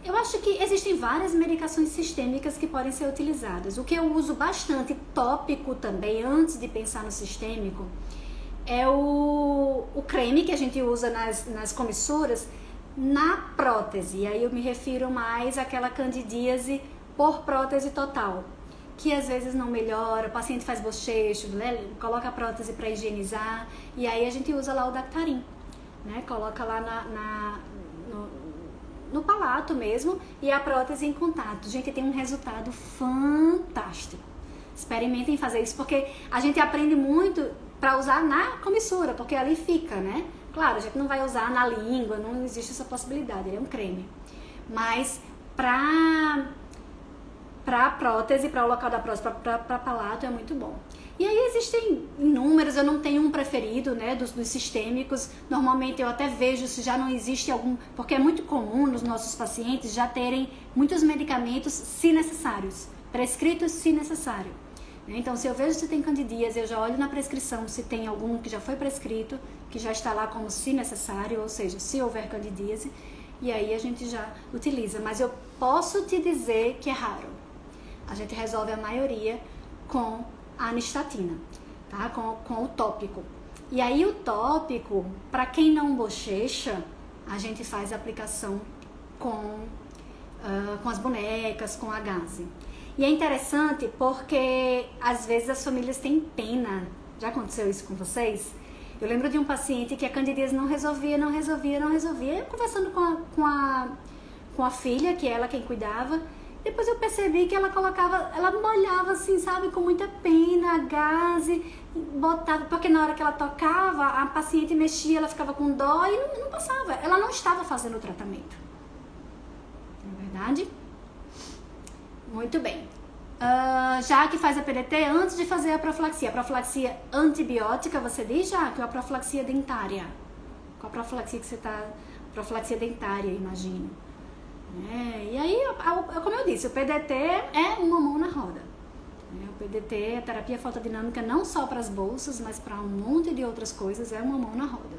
Eu acho que existem várias medicações sistêmicas que podem ser utilizadas. O que eu uso bastante tópico também, antes de pensar no sistêmico, é o creme que a gente usa nas comissuras na prótese. E aí eu me refiro mais àquela candidíase por prótese total, que às vezes não melhora, o paciente faz bochecho, né? Coloca a prótese para higienizar, e aí a gente usa lá o Dactarin, né? Coloca lá no palato mesmo e a prótese em contato. Gente, tem um resultado fantástico. Experimentem fazer isso, porque a gente aprende muito para usar na comissura, porque ali fica, né? Claro, a gente não vai usar na língua, não existe essa possibilidade, ele é um creme. Mas para prótese, para o local da prótese, para palato é muito bom. E aí existem inúmeros, eu não tenho um preferido, né, dos sistêmicos. Normalmente eu até vejo se já não existe algum, porque é muito comum nos nossos pacientes já terem muitos medicamentos se necessários, prescritos se necessário. Então, se eu vejo se tem candidíase, eu já olho na prescrição se tem algum que já foi prescrito, que já está lá como se necessário, ou seja, se houver candidíase, e aí a gente já utiliza. Mas eu posso te dizer que é raro. A gente resolve a maioria com a anistatina, tá? Com o tópico. E aí o tópico, para quem não bochecha, a gente faz a aplicação com as bonecas, com a gaze. E é interessante porque às vezes as famílias têm pena. Já aconteceu isso com vocês? Eu lembro de um paciente que a candidíase não resolvia. Eu conversando com a filha, que é ela quem cuidava, depois eu percebi que ela molhava assim, sabe, com muita pena, a gaze, botava, porque na hora que ela tocava, a paciente mexia, ela ficava com dó e não passava. Ela não estava fazendo o tratamento. Não é verdade? Muito bem. Já que faz a PDT, antes de fazer a profilaxia antibiótica, você diz já que é a profilaxia dentária. Qual a profilaxia que você está? Profilaxia dentária, imagino. E aí, como eu disse, o PDT é uma mão na roda. O PDT, a terapia fotodinâmica, não só para as bolsas, mas para um monte de outras coisas, é uma mão na roda.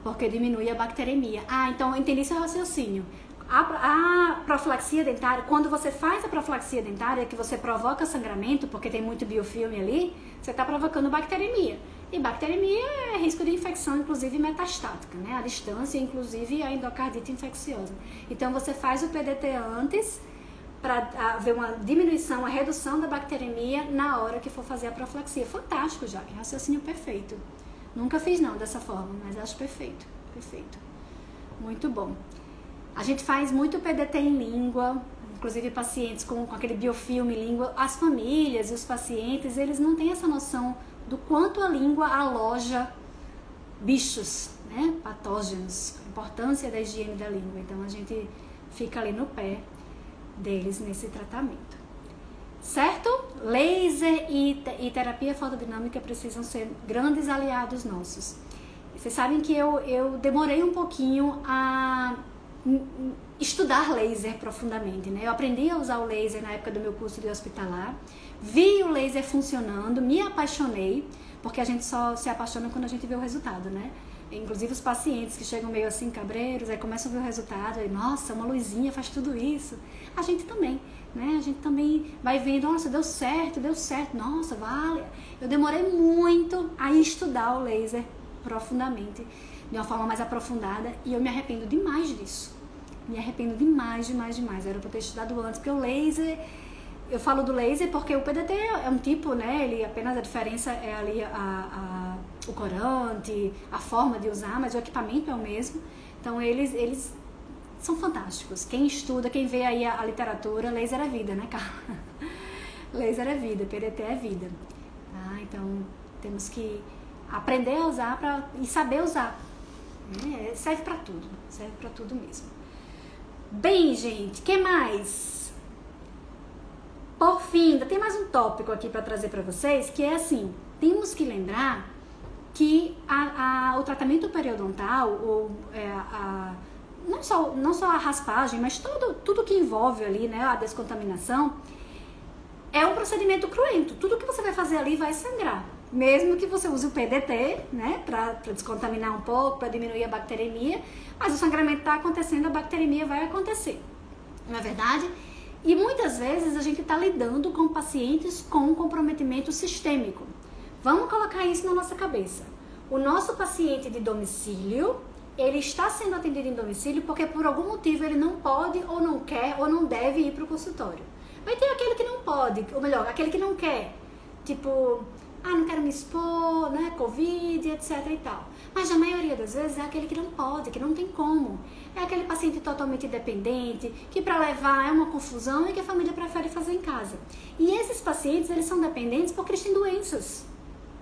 Porque diminui a bacteremia. Então eu entendi seu raciocínio. A profilaxia dentária, quando você faz a profilaxia dentária, que você provoca sangramento, porque tem muito biofilme ali, você está provocando bacteremia. E bacteremia é risco de infecção, inclusive metastática, né? A distância, inclusive a endocardite infecciosa. Então você faz o PDT antes para haver uma diminuição, uma redução da bacteremia na hora que for fazer a profilaxia. Fantástico, já, raciocínio perfeito. Nunca fiz não dessa forma, mas acho perfeito, perfeito. Muito bom. A gente faz muito PDT em língua, inclusive pacientes com aquele biofilme em língua. As famílias e os pacientes, eles não têm essa noção do quanto a língua aloja bichos, né, patógenos, a importância da higiene da língua. Então a gente fica ali no pé deles nesse tratamento. Certo? Laser e terapia fotodinâmica precisam ser grandes aliados nossos. Vocês sabem que eu demorei um pouquinho a estudar laser profundamente, né? Eu aprendi a usar o laser na época do meu curso de hospitalar, vi o laser funcionando, me apaixonei, porque a gente só se apaixona quando a gente vê o resultado, né? Inclusive os pacientes que chegam meio assim cabreiros, aí começam a ver o resultado, aí, nossa, uma luzinha faz tudo isso. A gente também, né? A gente também vai vendo, nossa, deu certo, nossa, vale. Eu demorei muito a estudar o laser profundamente, de uma forma mais aprofundada, e eu me arrependo demais disso. Me arrependo demais. Era pra ter estudado antes, porque o laser, eu falo do laser porque o PDT é um tipo, né? Ele apenas a diferença é ali o corante, a forma de usar, mas o equipamento é o mesmo. Então eles são fantásticos. Quem estuda, quem vê aí a literatura, laser é vida, né, Carla? Laser é vida, PDT é vida. Tá? Então temos que aprender a usar e saber usar. Serve pra tudo mesmo. Bem, gente, o que mais? Por fim, ainda tem mais um tópico aqui para trazer para vocês, que é assim, temos que lembrar que o tratamento periodontal, não só a raspagem, mas tudo que envolve ali, né, a descontaminação, é um procedimento cruento. Tudo que você vai fazer ali vai sangrar. Mesmo que você use o PDT, né, para descontaminar um pouco, para diminuir a bacteremia, mas o sangramento está acontecendo, a bacteremia vai acontecer, não é verdade? E muitas vezes a gente está lidando com pacientes com comprometimento sistêmico. Vamos colocar isso na nossa cabeça. O nosso paciente de domicílio, ele está sendo atendido em domicílio porque por algum motivo ele não pode, ou não quer, ou não deve ir para o consultório. Vai ter aquele que não pode, ou melhor, aquele que não quer, tipo, não quero me expor, né, Covid, etc e tal. Mas a maioria das vezes é aquele que não pode, que não tem como. É aquele paciente totalmente dependente, que para levar é uma confusão e que a família prefere fazer em casa. E esses pacientes, eles são dependentes porque eles têm doenças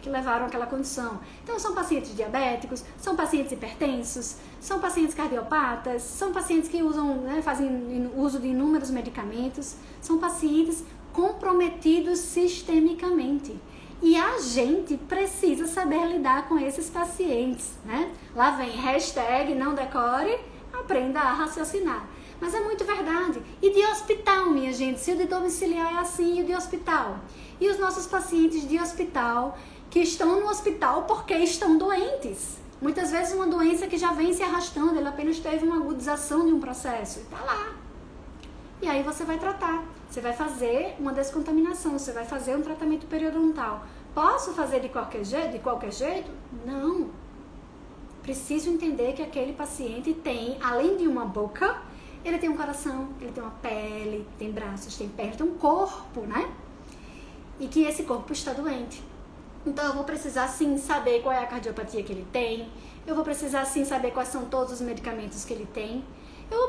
que levaram àquela condição. Então são pacientes diabéticos, são pacientes hipertensos, são pacientes cardiopatas, são pacientes que usam, né, fazem uso de inúmeros medicamentos, são pacientes comprometidos sistemicamente. E a gente precisa saber lidar com esses pacientes, né? Lá vem hashtag não decore, aprenda a raciocinar. Mas é muito verdade. E de hospital, minha gente, se o de domiciliar é assim, e o de hospital? E os nossos pacientes de hospital que estão no hospital porque estão doentes. Muitas vezes uma doença que já vem se arrastando, ele apenas teve uma agudização de um processo e está lá. E aí você vai tratar, você vai fazer uma descontaminação, você vai fazer um tratamento periodontal. Posso fazer de qualquer jeito? Não. Preciso entender que aquele paciente tem, além de uma boca, ele tem um coração, ele tem uma pele, tem braços, tem pernas, tem um corpo, né? E que esse corpo está doente. Então eu vou precisar sim saber qual é a cardiopatia que ele tem, eu vou precisar sim saber quais são todos os medicamentos que ele tem, eu vou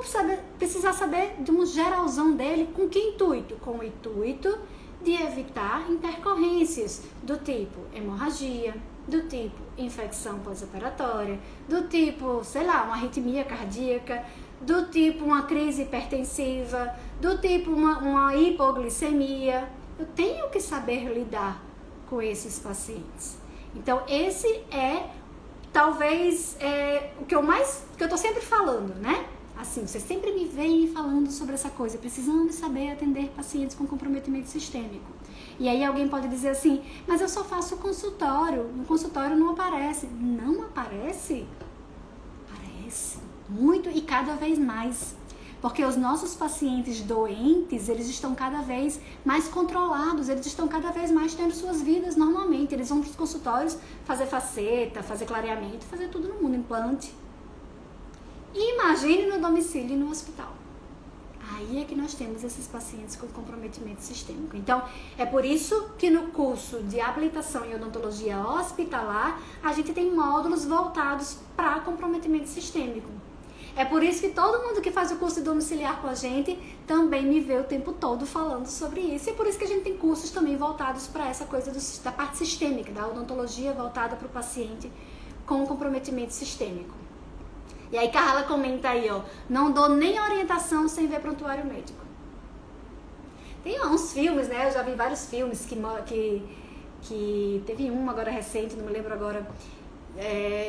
precisar saber de um geralzão dele, com que intuito? Com o intuito de evitar intercorrências do tipo hemorragia, do tipo infecção pós-operatória, do tipo, sei lá, uma arritmia cardíaca, do tipo uma crise hipertensiva, do tipo uma hipoglicemia. Eu tenho que saber lidar com esses pacientes. Então esse é talvez o que eu tô sempre falando, né? Assim, você sempre me vem falando sobre essa coisa, precisamos saber atender pacientes com comprometimento sistêmico. E aí alguém pode dizer assim, mas eu só faço consultório, no consultório não aparece. Não aparece? Aparece muito e cada vez mais. Porque os nossos pacientes doentes, eles estão cada vez mais controlados, eles estão cada vez mais tendo suas vidas normalmente. Eles vão para os consultórios fazer faceta, fazer clareamento, fazer tudo no mundo, implante. E imagine no domicílio e no hospital. Aí é que nós temos esses pacientes com comprometimento sistêmico. Então, é por isso que no curso de habilitação em odontologia hospitalar, a gente tem módulos voltados para comprometimento sistêmico. É por isso que todo mundo que faz o curso de domiciliar com a gente também me vê o tempo todo falando sobre isso. E é por isso que a gente tem cursos também voltados para essa coisa da parte sistêmica, da odontologia voltada para o paciente com comprometimento sistêmico. E aí Carla comenta aí, ó, não dou nem orientação sem ver prontuário médico. Tem uns filmes, né, eu já vi vários filmes que teve um agora recente, não me lembro agora,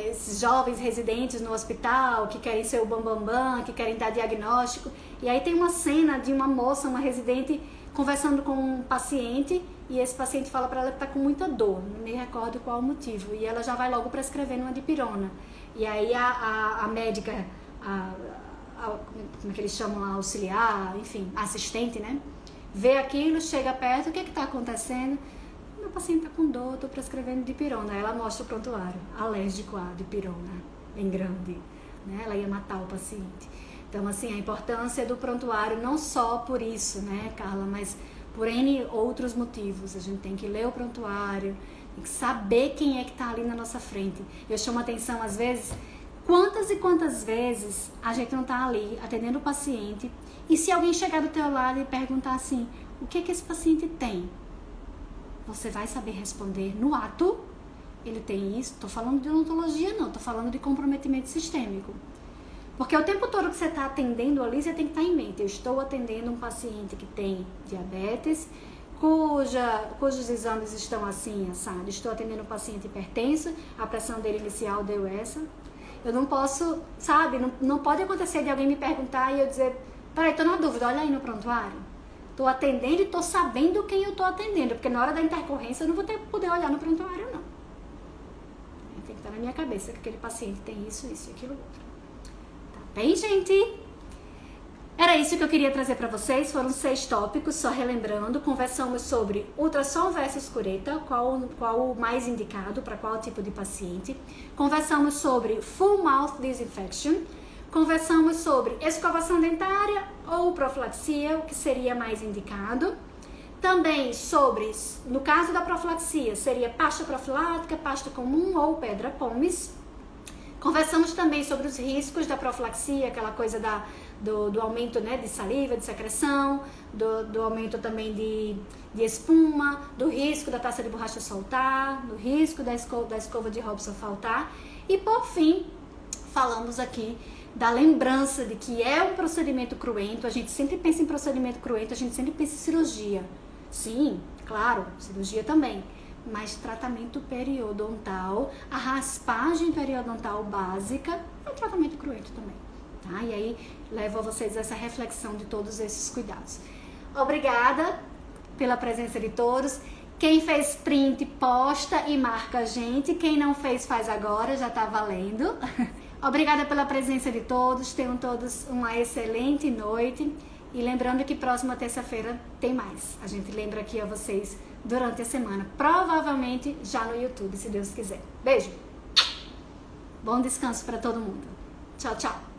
esses jovens residentes no hospital que querem ser o bambambam, que querem dar diagnóstico. E aí tem uma cena de uma moça, uma residente, conversando com um paciente e esse paciente fala para ela que está com muita dor, não me recordo qual o motivo. E ela já vai logo prescrevendo uma dipirona. E aí a médica, como é que eles chamam lá, auxiliar, enfim, assistente, né? Vê aquilo, chega perto, o que está acontecendo? Meu paciente está com dor, estou prescrevendo dipirona. Aí ela mostra o prontuário, alérgico a dipirona, bem grande, né? Ela ia matar o paciente. Então, assim, a importância do prontuário, não só por isso, né, Carla, mas por N outros motivos. A gente tem que ler o prontuário, tem que saber quem é que está ali na nossa frente. Eu chamo a atenção, às vezes, quantas e quantas vezes a gente não está ali atendendo o paciente e se alguém chegar do teu lado e perguntar assim, o que esse paciente tem? Você vai saber responder no ato, ele tem isso, estou falando de odontologia não, estou falando de comprometimento sistêmico. Porque o tempo todo que você está atendendo ali, você tem que estar em mente, eu estou atendendo um paciente que tem diabetes, cujos exames estão assim, assado. Estou atendendo um paciente hipertenso, a pressão dele inicial deu essa. Eu não posso, sabe, não pode acontecer de alguém me perguntar e eu dizer, peraí, estou na dúvida, olha aí no prontuário. Estou atendendo e estou sabendo quem eu estou atendendo, porque na hora da intercorrência eu não vou poder olhar no prontuário, não. Tem que estar na minha cabeça que aquele paciente tem isso, isso e aquilo outro. Tá bem, gente? Era isso que eu queria trazer para vocês, foram 6 tópicos, só relembrando. Conversamos sobre ultrassom versus cureta, qual o mais indicado para qual tipo de paciente. Conversamos sobre full mouth disinfection. Conversamos sobre escovação dentária ou profilaxia, o que seria mais indicado. Também sobre, no caso da profilaxia, seria pasta profilática, pasta comum ou pedra pomes. Conversamos também sobre os riscos da profilaxia, aquela coisa do aumento, né, de saliva, de secreção, do aumento também de espuma, do risco da taça de borracha soltar, do risco da escova de Robson faltar. E por fim, falamos aqui da lembrança de que é um procedimento cruento. A gente sempre pensa em procedimento cruento, a gente sempre pensa em cirurgia. Sim, claro, cirurgia também. Mas tratamento periodontal, a raspagem periodontal básica é um tratamento cruento também, tá? E aí levo a vocês essa reflexão de todos esses cuidados. Obrigada pela presença de todos. Quem fez print, posta e marca a gente. Quem não fez, faz agora, já tá valendo. Obrigada pela presença de todos. Tenham todos uma excelente noite. E lembrando que próxima terça-feira tem mais. A gente lembra aqui a vocês durante a semana. Provavelmente já no YouTube, se Deus quiser. Beijo. Bom descanso para todo mundo. Tchau, tchau.